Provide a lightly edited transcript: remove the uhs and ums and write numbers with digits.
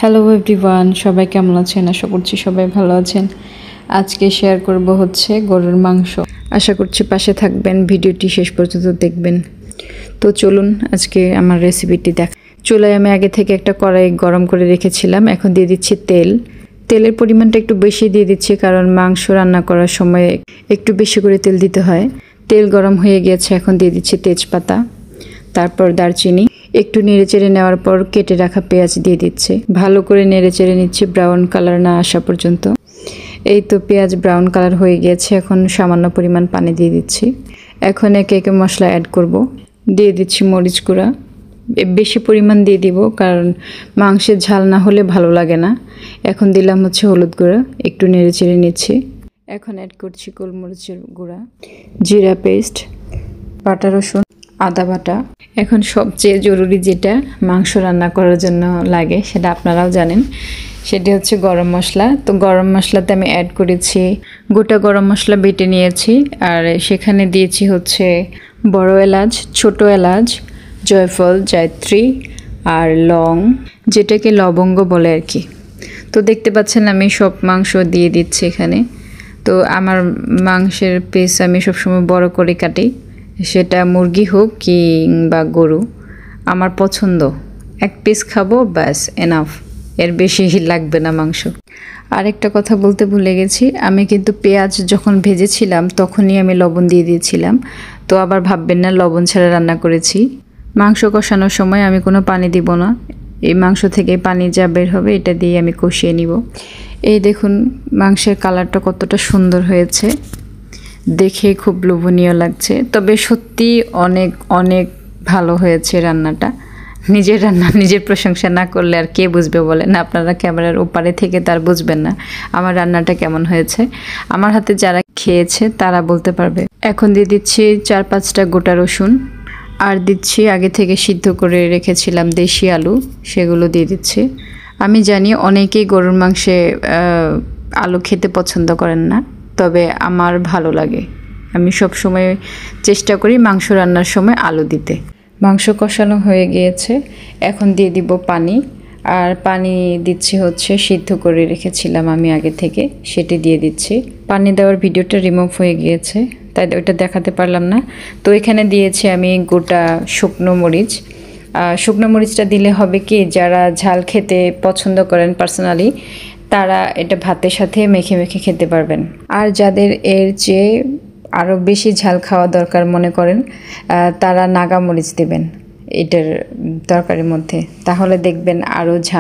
Hello everyone, সবাই কেমন আছেন? আশা করছি সবাই ভালো আছেন। আজকে শেয়ার করব হচ্ছে গরুর মাংস। আশা করছি পাশে থাকবেন, ভিডিওটি শেষ পর্যন্ত দেখবেন। তো চলুন আজকে আমার রেসিপিটি দেখ। চুলায় আমি আগে থেকে একটা কড়াই গরম করে রেখেছিলাম। এখন দিয়ে দিচ্ছি তেল। তেলের পরিমাণটা একটু বেশি দিয়ে দিচ্ছি, কারণ মাংস রান্না করার সময় একটু বেশি করে তেল দিতে হয়। তেল গরম হয়ে গিয়েছে, এখন দিয়ে দিচ্ছি তেজপাতা, তারপর দারচিনি। একটু নেড়েচেড়ে নেওয়ার পর কেটে রাখা পেঁয়াজ দিয়ে দিচ্ছে। ভালো করে নেড়েচেড়ে নিচ্ছি ব্রাউন কালার না আসা পর্যন্ত। এই তো পেঁয়াজ ব্রাউন কালার হয়ে গিয়েছে। এখন সামান্য পরিমাণ পানি দিয়ে দিচ্ছি। এখন একে একে মশলা অ্যাড করব। দিয়ে দিচ্ছি মরিচ গুঁড়া, বেশি পরিমাণ দিয়ে দিব, কারণ মাংসের ঝাল না হলে ভালো লাগে না। এখন দিলাম হচ্ছে হলুদ গুঁড়া, একটু নেড়েচেড়ে নিচ্ছি। এখন অ্যাড করছি গোলমরিচের গুঁড়া, জিরা পেস্ট, বাটা রসুন, আদা বাটা। এখন সবচেয়ে জরুরি যেটা মাংস রান্না করার জন্য লাগে, সেটা আপনারাও জানেন, সেটি হচ্ছে গরম মশলা। তো গরম মশলাতে আমি অ্যাড করেছি গোটা গরম মশলা বেটে নিয়েছি, আর সেখানে দিয়েছি হচ্ছে বড় এলাচ, ছোট এলাচ, জয়ফল, জায়ত্রী আর লং, যেটাকে লবঙ্গ বলে আর কি। তো দেখতে পাচ্ছেন আমি সব মাংস দিয়ে দিচ্ছি এখানে। তো আমার মাংসের পিস আমি সবসময় বড় করে কাটি, সেটা মুরগি হোক কিংবা গরু, আমার পছন্দ। এক পিস খাবো, ব্যাস এনাফ, এর বেশি লাগবে না মাংস। আরেকটা কথা বলতে ভুলে গেছি, আমি কিন্তু পেঁয়াজ যখন ভেজেছিলাম তখনই আমি লবণ দিয়ে দিয়েছিলাম। তো আবার ভাববেন না লবণ ছাড়া রান্না করেছি। মাংস কষানোর সময় আমি কোনো পানি দিব না, এই মাংস থেকে পানি যা বের হবে এটা দিয়ে আমি কষিয়ে নিব। এই দেখুন মাংসের কালারটা কতটা সুন্দর হয়েছে, দেখে খুব লোভনীয় লাগছে। তবে সত্যি অনেক অনেক ভালো হয়েছে রান্নাটা। নিজের রান্না নিজের প্রশংসা না করলে আর কে বুঝবে বলেন? আপনারা ক্যামেরার ওপারে থেকে তার বুঝবেন না আমার রান্নাটা কেমন হয়েছে। আমার হাতে যারা খেয়েছে তারা বলতে পারবে। এখন দিয়ে দিচ্ছি 4-5টা গোটা রসুন, আর দিচ্ছি আগে থেকে সিদ্ধ করে রেখেছিলাম দেশি আলু, সেগুলো দিয়ে দিচ্ছি। আমি জানি অনেকেই গরুর মাংসে আলু খেতে পছন্দ করেন না, তবে আমার ভালো লাগে। আমি সব সময় চেষ্টা করি মাংস রান্নার সময় আলু দিতে। মাংস কষানো হয়ে গিয়েছে, এখন দিয়ে দিব পানি। আর পানি দিচ্ছি হচ্ছে সিদ্ধ করে রেখেছিলাম আমি আগে থেকে, সেটি দিয়ে দিচ্ছি। পানি দেওয়ার ভিডিওটা রিমুভ হয়ে গিয়েছে, তাই ওইটা দেখাতে পারলাম না। তো এখানে দিয়েছি আমি গোটা শুকনো মরিচ। শুকনো মরিচটা দিলে হবে কি, যারা ঝাল খেতে পছন্দ করেন পার্সোনালি, তারা এটা ভাতের সাথে মেখে মেখে খেতে পারবেন। আর যাদের এর চেয়ে আরও বেশি ঝাল খাওয়া দরকার মনে করেন, তারা নাগা মরিচ দেবেন এটার তরকারির মধ্যে, তাহলে দেখবেন আরও ঝাল